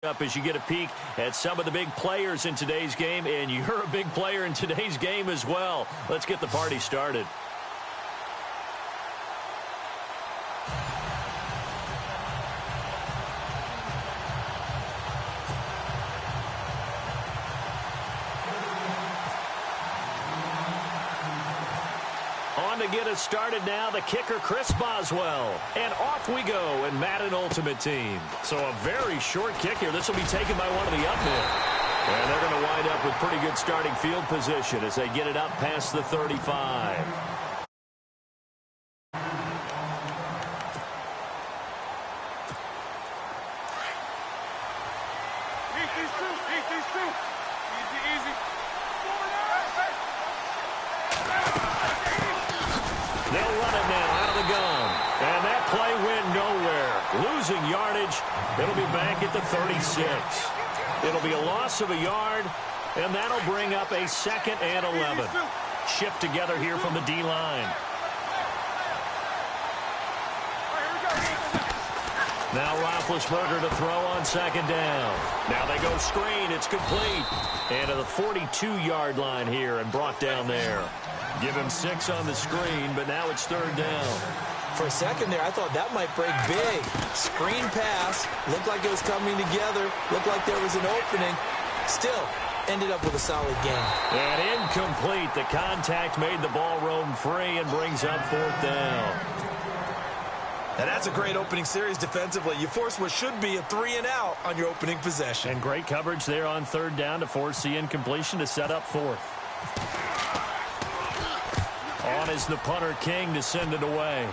Up as you get a peek at some of the big players in today's game, and you're a big player in today's game as well. Let's get the party started. On to get us started now, the kicker, Chris Boswell. And off we go in Madden Ultimate Team. So a very short kick here. This will be taken by one of the uphill. And they're going to wind up with pretty good starting field position as they get it up past the 35. They'll run it now out of the gun. And that play went nowhere. Losing yardage. It'll be back at the 36. It'll be a loss of a yard, and that'll bring up a 2nd and 11. Shift together here from the D-line. Now Roethlisberger to throw on 2nd down. Now they go screen. It's complete. And to the 42-yard line here and brought down there. Give him 6 on the screen, but now it's 3rd down. For a second there, I thought that might break big. Screen pass. Looked like it was coming together. Looked like there was an opening. Still, ended up with a solid game. And incomplete. The contact made the ball roam free and brings up 4th down. And that's a great opening series defensively. You force what should be a 3-and-out on your opening possession. And great coverage there on 3rd down to force the incompletion to set up 4th. On is the punter, King, to send it away.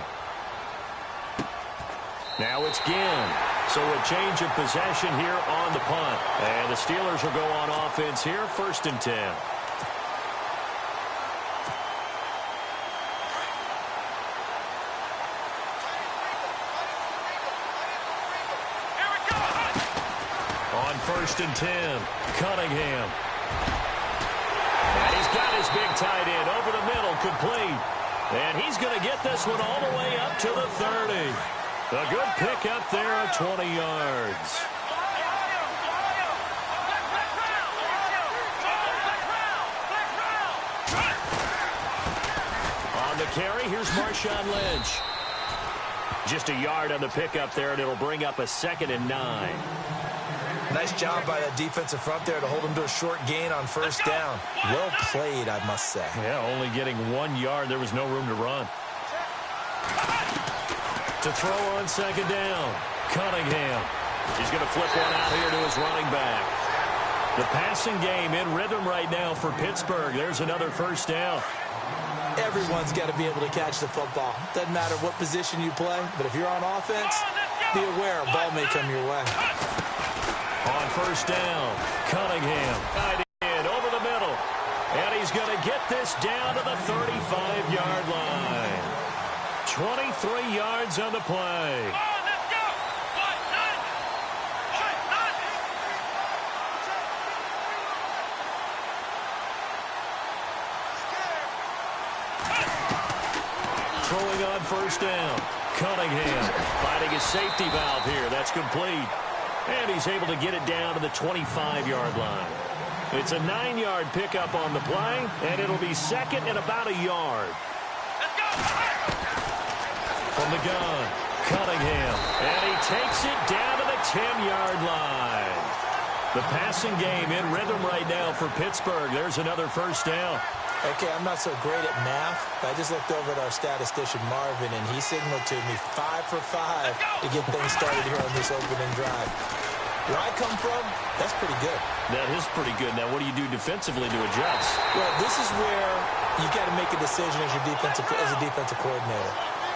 Now it's Ginn. So a change of possession here on the punt. And the Steelers will go on offense here, 1st and 10. On 1st and 10, Cunningham. And he's got his big tight end over the middle, complete. And he's going to get this one all the way up to the 30. A good pick up there at 20 yards. On the carry, here's Marshawn Lynch. Just a yard on the pickup there, and it'll bring up a 2nd and 9. Nice job by that defensive front there to hold him to a short gain on 1st down. Well played, I must say. Yeah, only getting 1 yard. There was no room to run. To throw on 2nd down, Cunningham. He's going to flip one out here to his running back. The passing game in rhythm right now for Pittsburgh. There's another 1st down. Everyone's got to be able to catch the football. Doesn't matter what position you play, but if you're on offense, be aware a ball may come your way. On 1st down, Cunningham. Tight end over the middle. And he's going to get this down to the 35-yard line. 23 yards on the play. Throwing on 1st down, Cunningham finding his safety valve here. That's complete. And he's able to get it down to the 25-yard line. It's a 9-yard pickup on the play, and it'll be 2nd and about a yard. From the gun, Cunningham. And he takes it down to the 10-yard line. The passing game in rhythm right now for Pittsburgh. There's another 1st down. Okay, I'm not so great at math, but I just looked over at our statistician, Marvin, and he signaled to me 5 for 5 to get things started here on this opening drive. Where I come from, that's pretty good. That is pretty good. Now, what do you do defensively to adjust? Well, this is where you got to make a decision as a defensive coordinator.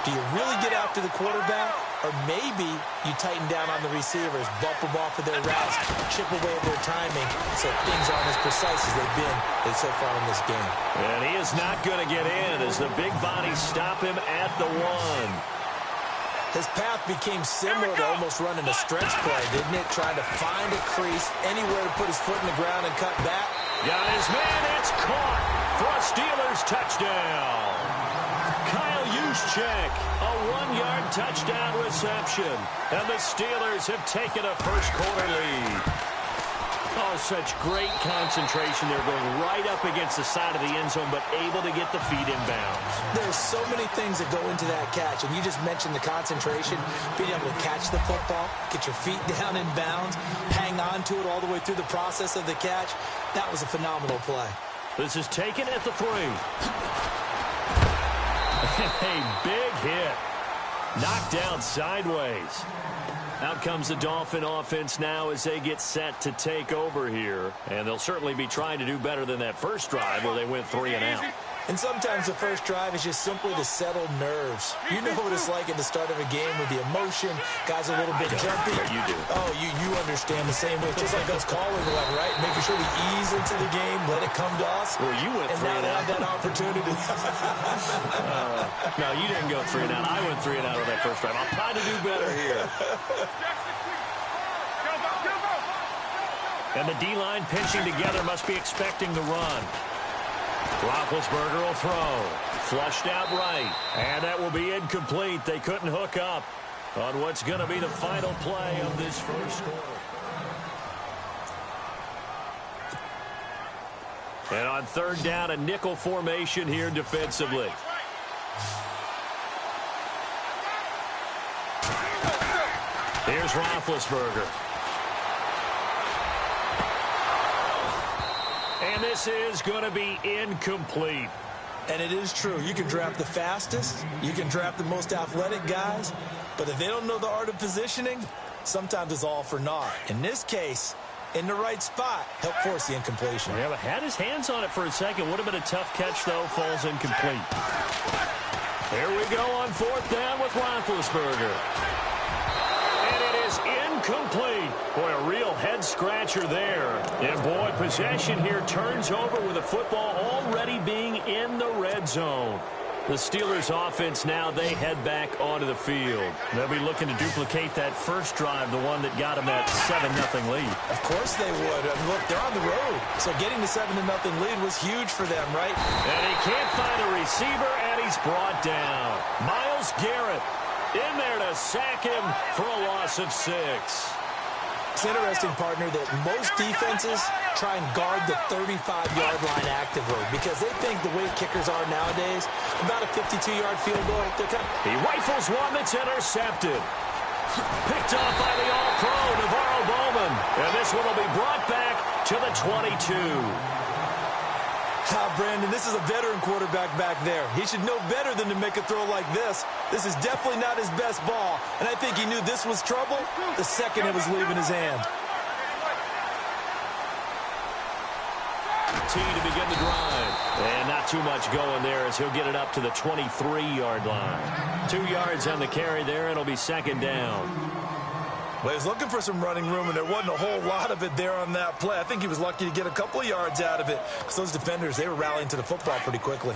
Do you really get after the quarterback, or maybe you tighten down on the receivers, bump them off of their routes, chip away at their timing, so things aren't as precise as they've been so far in this game. And he is not going to get in as the big bodies stop him at the 1. His path became similar to almost running a stretch play, didn't it? Trying to find a crease, anywhere to put his foot in the ground and cut back. Got his man, it's caught for a Steelers touchdown. Kyle check. A 1-yard touchdown reception. And the Steelers have taken a first-quarter lead. Oh, such great concentration. They're going right up against the side of the end zone, but able to get the feet in bounds. There's so many things that go into that catch, and you just mentioned the concentration, being able to catch the football, get your feet down in bounds, hang on to it all the way through the process of the catch. That was a phenomenal play. This is taken at the 3. A big hit. Knocked down sideways. Out comes the Dolphin offense now as they get set to take over here. And they'll certainly be trying to do better than that first drive where they went 3 and out. And sometimes the first drive is just simply to settle nerves. You know what it's like at the start of a game with the emotion. Guys are a little bit jumpy. Yeah, you do. Oh, you understand the same way. Just like us calling the one, right? Making sure we ease into the game, let it come to us. Well, you went 3 and out. And now they have that opportunity. No, you didn't go 3 and out. I went 3 and out on that first drive. I'll try to do better here. And the D-line pinching together must be expecting the run. Roethlisberger will throw. Flushed out right. And that will be incomplete. They couldn't hook up on what's going to be the final play of this first quarter. And on 3rd down, a nickel formation here defensively. Here's Roethlisberger. And this is going to be incomplete. And it is true. You can draft the fastest. You can draft the most athletic guys. But if they don't know the art of positioning, sometimes it's all for naught. In this case, in the right spot, helped force the incompletion. Yeah, but had his hands on it for a second. Would have been a tough catch, though. Falls incomplete. Here we go on 4th down with Roethlisberger. And it is incomplete. Boy, a real head-scratcher there. And, boy, possession here turns over with the football already being in the red zone. The Steelers offense now, they head back onto the field. They'll be looking to duplicate that first drive, the one that got them that 7-0 lead. Of course they would. And look, they're on the road. So getting the 7-0 lead was huge for them, right? And he can't find a receiver, and he's brought down. Myles Garrett in there to sack him for a loss of 6. It's interesting, partner, that most defenses try and guard the 35-yard line actively because they think the way kickers are nowadays, about a 52-yard field goal. He rifles one that's intercepted. Picked off by the All-Pro, Navarro Bowman. And this one will be brought back to the 22. Brandon, this is a veteran quarterback back there. He should know better than to make a throw like this. This is definitely not his best ball, and I think he knew this was trouble the second it was leaving his hand. T to begin the drive. And not too much going there as he'll get it up to the 23-yard line. 2 yards on the carry there, and it'll be 2nd down. Well, he was looking for some running room, and there wasn't a whole lot of it there on that play. I think he was lucky to get a couple of yards out of it because those defenders, they were rallying to the football pretty quickly.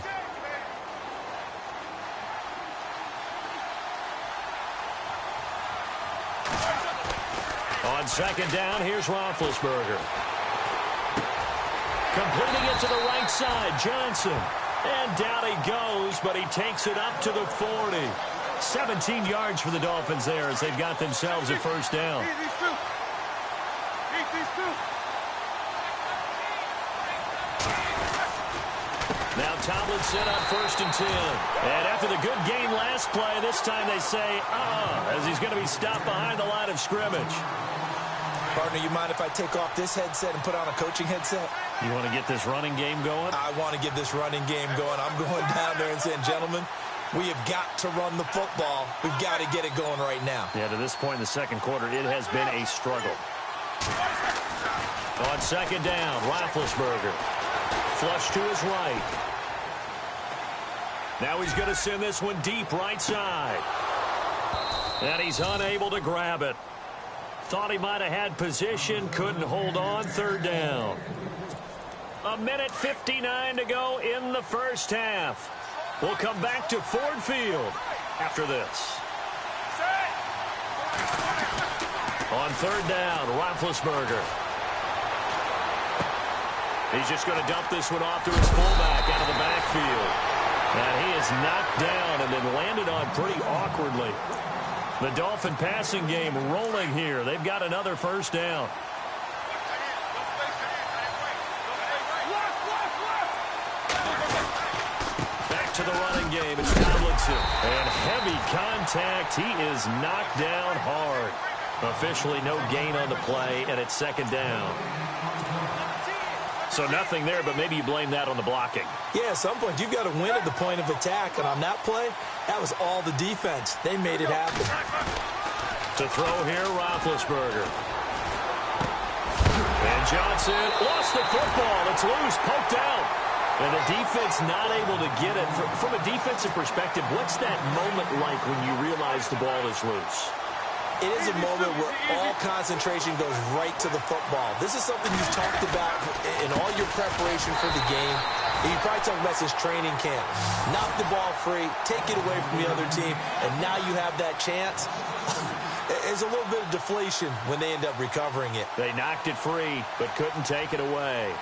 On 2nd down, here's Roethlisberger. Completing it to the right side, Johnson. And down he goes, but he takes it up to the 40. 17 yards for the Dolphins there as they've got themselves a first down. Now Tomlinson on 1st and 10. And after the good game last play, this time they say, as he's going to be stopped behind the line of scrimmage. Partner, you mind if I take off this headset and put on a coaching headset? You want to get this running game going? I want to get this running game going. I'm going down there and saying, gentlemen, we have got to run the football. We've got to get it going right now. Yeah, to this point in the second quarter, it has been a struggle. On 2nd down, Roethlisberger. Flush to his right. Now he's going to send this one deep right side. And he's unable to grab it. Thought he might have had position, couldn't hold on. 3rd down. 1:59 to go in the first half. We'll come back to Ford Field after this. On 3rd down, Roethlisberger. He's just going to dump this one off to his fullback out of the backfield. And he is knocked down and then landed on pretty awkwardly. The Dolphin passing game rolling here. They've got another first down. Back to the running game. It's Tomlinson. And heavy contact. He is knocked down hard. Officially no gain on the play, and it's second down. So nothing there, but maybe you blame that on the blocking. Yeah, at some point, you've got to win at the point of attack. And on that play, that was all the defense. They made it happen. To throw here, Roethlisberger. And Johnson lost the football. It's loose, poked out. And the defense not able to get it. From a defensive perspective, what's that moment like when you realize the ball is loose? It is a moment where all concentration goes right to the football. This is something you've talked about in all your preparation for the game. And you probably talked about since training camp. Knock the ball free, take it away from the other team, and now you have that chance. There's a little bit of deflation when they end up recovering it. They knocked it free, but couldn't take it away.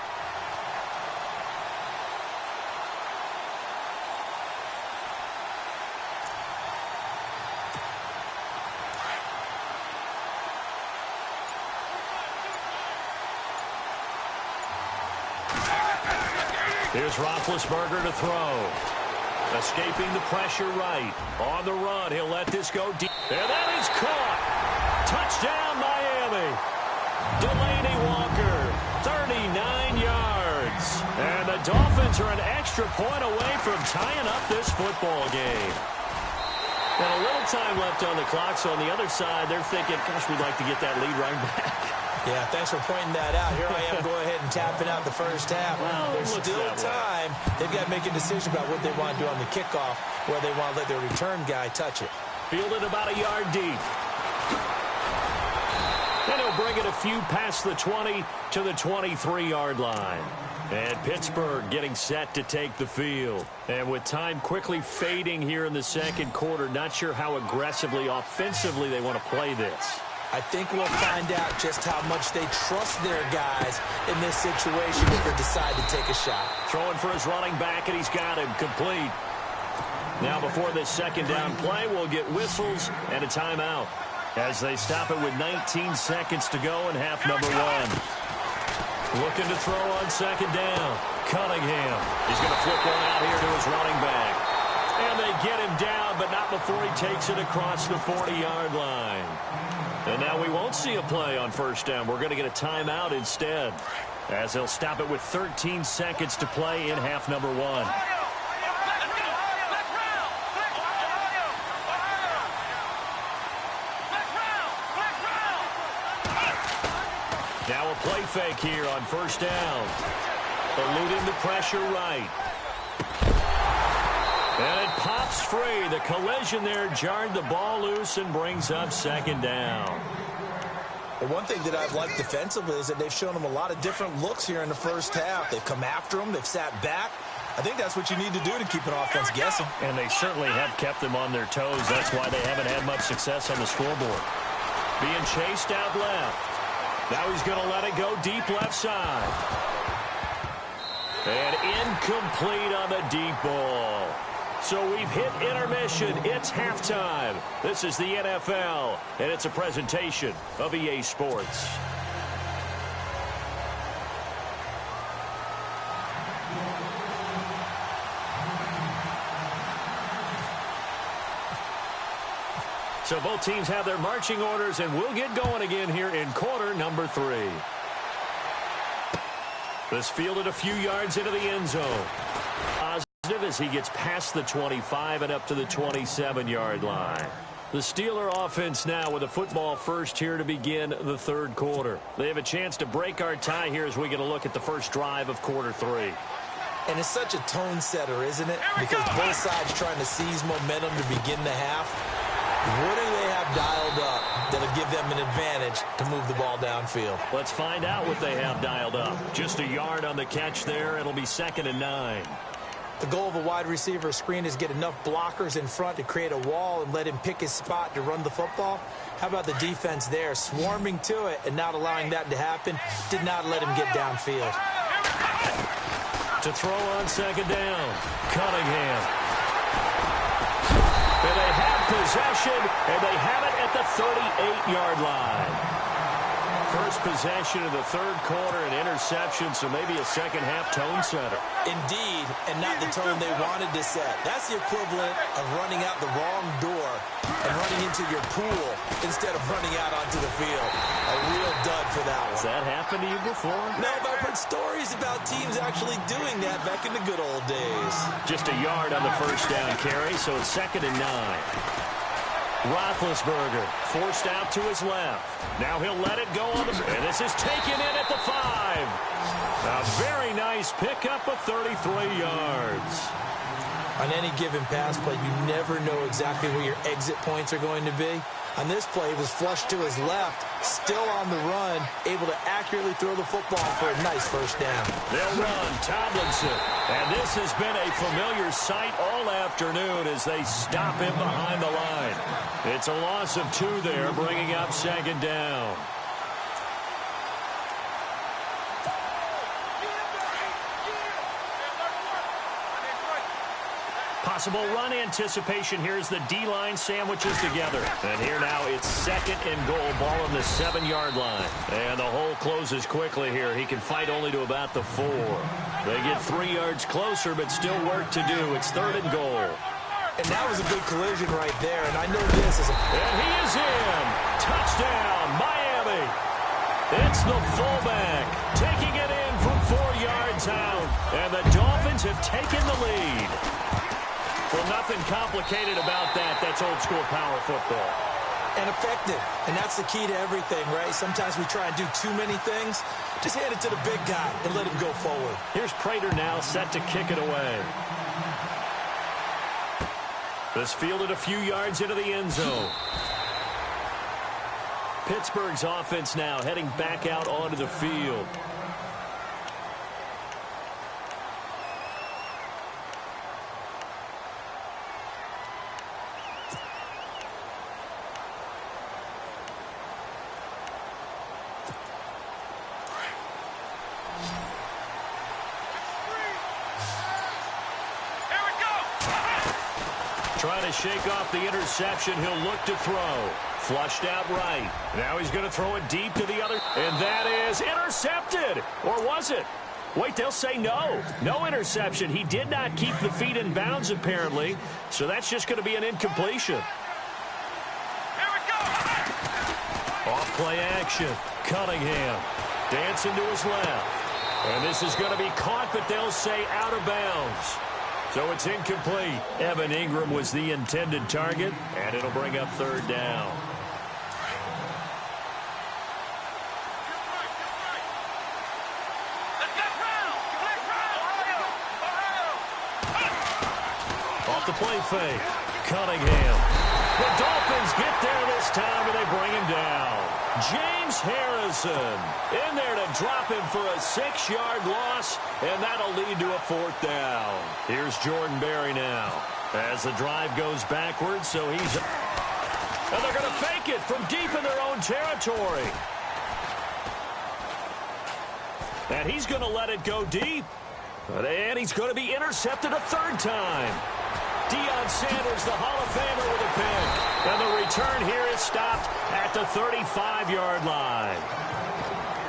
Here's Roethlisberger to throw. Escaping the pressure right. On the run, he'll let this go deep. And that is caught. Touchdown, Miami. Delaney Walker, 39 yards. And the Dolphins are an extra point away from tying up this football game. And a little time left on the clock, so on the other side, they're thinking, gosh, we'd like to get that lead right back. Yeah, thanks for pointing that out. Here I am going ahead and tapping out the first half. Well, there's still time. They've got to make a decision about what they want to do on the kickoff, where they want to let their return guy touch it. Fielded about a yard deep. And he'll bring it a few past the 20 to the 23-yard line. And Pittsburgh getting set to take the field. And with time quickly fading here in the second quarter, not sure how aggressively, offensively they want to play this. I think we'll find out just how much they trust their guys in this situation if they decide to take a shot. Throwing for his running back, and he's got him complete. Now before this second down play, we'll get whistles and a timeout as they stop it with 19 seconds to go in half number one. Looking to throw on second down. Cunningham. He's going to flip one out here to his running back. And they get him down, but not before he takes it across the 40-yard line. And now we won't see a play on first down. We're going to get a timeout instead, as they'll stop it with 13 seconds to play in half number one. Now a play fake here on first down. Eluding the pressure right. And it pops free. The collision there jarred the ball loose and brings up second down. Well, one thing that I've liked defensively is that they've shown them a lot of different looks here in the first half. They've come after them. They've sat back. I think that's what you need to do to keep an offense guessing. And they certainly have kept them on their toes. That's why they haven't had much success on the scoreboard. Being chased out left. Now he's going to let it go deep left side. And incomplete on the deep ball. So we've hit intermission. It's halftime. This is the NFL, and it's a presentation of EA Sports. So both teams have their marching orders, and we'll get going again here in quarter number 3. This fielded a few yards into the end zone. Positive as he gets past the 25 and up to the 27-yard line. The Steeler offense now with a football first here to begin the third quarter. They have a chance to break our tie here as we get a look at the first drive of quarter 3. And it's such a tone setter, isn't it? Because both sides trying to seize momentum to begin the half. What do they have dialed up that'll give them an advantage to move the ball downfield? Let's find out what they have dialed up. Just a yard on the catch there. It'll be 2nd and 9. The goal of a wide receiver screen is get enough blockers in front to create a wall and let him pick his spot to run the football. How about the defense there, swarming to it and not allowing that to happen? Did not let him get downfield. To throw on second down. Cunningham. And they have possession, and they have it at the 38-yard line. First possession of the third quarter, an interception, so maybe a second-half tone setter. Indeed, and not the tone they wanted to set. That's the equivalent of running out the wrong door and running into your pool instead of running out onto the field. A real dud for that one. Has that happened to you before? No, but I've heard stories about teams actually doing that back in the good old days. Just a yard on the first down carry, so it's 2nd and 9. Roethlisberger forced out to his left. Now he'll let it go on the... And this is taken in at the 5. A very nice pickup of 33 yards. On any given pass play, you never know exactly where your exit points are going to be. On this play, he was flushed to his left, still on the run, able to accurately throw the football for a nice first down. They'll run Tomlinson. And this has been a familiar sight all afternoon as they stop him behind the line. It's a loss of 2 there, bringing up 2nd down. Possible run anticipation here as the D-line sandwiches together. And here now it's 2nd and goal, ball on the 7-yard line. And the hole closes quickly here. He can fight only to about the 4. They get 3 yards closer, but still work to do. It's 3rd and goal. And that was a big collision right there, and I know this is a... And he is in. Touchdown, Miami. It's the fullback taking it in from 4 yards out. And the Dolphins have taken the lead. Well, nothing complicated about that. That's old-school power football. And effective. And that's the key to everything, right? Sometimes we try and do too many things. Just hand it to the big guy and let him go forward. Here's Prater now set to kick it away. This fielded a few yards into the end zone. Pittsburgh's offense now heading back out onto the field. Trying to shake off the interception. He'll look to throw. Flushed out right. Now he's going to throw it deep to the other. And that is intercepted. Or was it? Wait, they'll say no. No interception. He did not keep the feet in bounds, apparently. So that's just going to be an incompletion. Here we go. Off play action. Cunningham dancing to his left. And this is going to be caught, but they'll say out of bounds. So it's incomplete. Evan Ingram was the intended target, and it'll bring up 3rd down. Off the play fake. Cunningham. The Dolphins get there this time, and they bring him down. James Harrison in there to drop him for a 6-yard loss, and that'll lead to a 4th down. Here's Jordan Berry now as the drive goes backwards, so he's... And they're going to fake it from deep in their own territory. And he's going to let it go deep. And he's going to be intercepted a 3rd time. Deion Sanders, the Hall of Famer, with a pick. And the return here is stopped at the 35-yard line.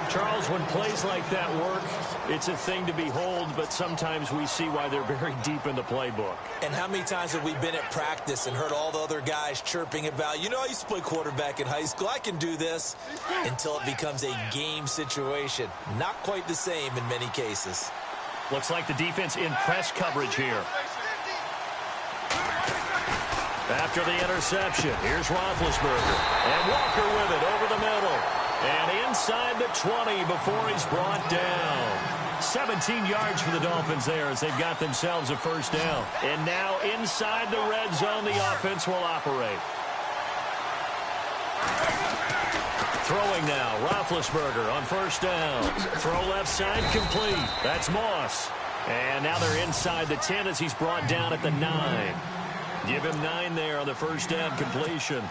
Charles, when plays like that work, it's a thing to behold, but sometimes we see why they're very deep in the playbook. And how many times have we been at practice and heard all the other guys chirping about, you know, I used to play quarterback in high school, I can do this, until it becomes a game situation. Not quite the same in many cases. Looks like the defense in press coverage here. After the interception, here's Roethlisberger. And Walker with it over the middle. And inside the 20 before he's brought down. 17 yards for the Dolphins there as they've got themselves a 1st down. And now inside the red zone, the offense will operate. Throwing now, Roethlisberger on 1st down. Throw left side complete. That's Moss. And now they're inside the 10 as he's brought down at the 9. Give him 9 there on the 1st down completion.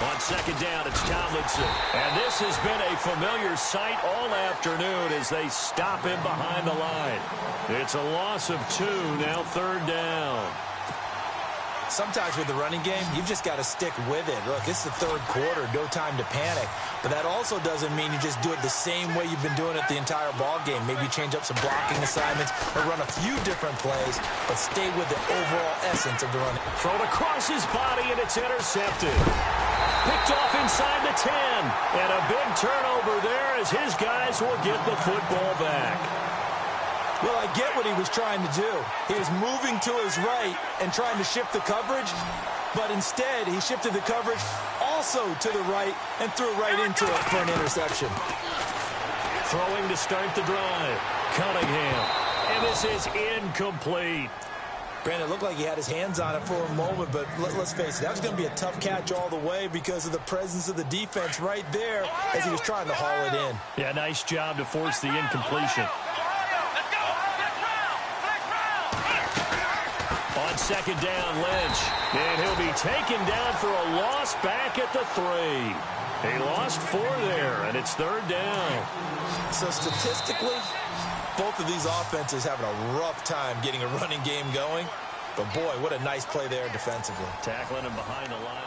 On second down, it's Tomlinson. And this has been a familiar sight all afternoon as they stop him behind the line. It's a loss of 2, now third down. Sometimes with the running game, you've just got to stick with it. Look, it's the third quarter, no time to panic. But that also doesn't mean you just do it the same way you've been doing it the entire ball game. Maybe change up some blocking assignments or run a few different plays, but stay with the overall essence of the run. Thrown across his body, and it's intercepted. Picked off inside the 10. And a big turnover there as his guys will get the football back. Well, I get what he was trying to do. He was moving to his right and trying to shift the coverage, but instead he shifted the coverage also to the right and threw right into it for an interception. Throwing to start the drive. Cunningham. And this is incomplete. Brandon, it looked like he had his hands on it for a moment, but let's face it, that was going to be a tough catch all the way because of the presence of the defense right there as he was trying to haul it in. Yeah, nice job to force the incompletion. On second down, Lynch. And he'll be taken down for a loss back at the 3. He lost 4 there, and it's third down. So statistically, both of these offenses having a rough time getting a running game going. But, boy, what a nice play there defensively. Tackling him behind the line.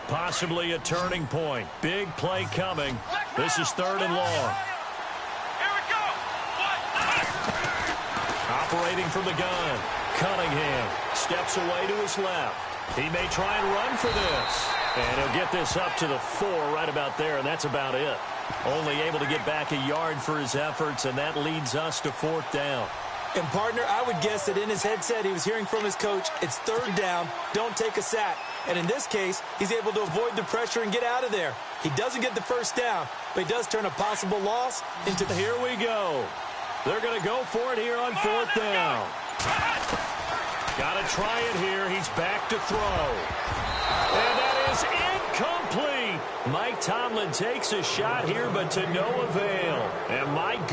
Possibly a turning point. Big play coming. This is third and long. Operating from the gun. Cunningham steps away to his left. He may try and run for this. And he'll get this up to the 4 right about there, and that's about it. Only able to get back a yard for his efforts, and that leads us to fourth down. And, partner, I would guess that in his headset he was hearing from his coach, it's third down, don't take a sack. And in this case, he's able to avoid the pressure and get out of there. He doesn't get the first down, but he does turn a possible loss into... Here we go. They're going to go for it here on fourth down. Got to try it here. He's back to throw. And that is incomplete. Mike Tomlin takes a shot here, but to no avail. And Mike...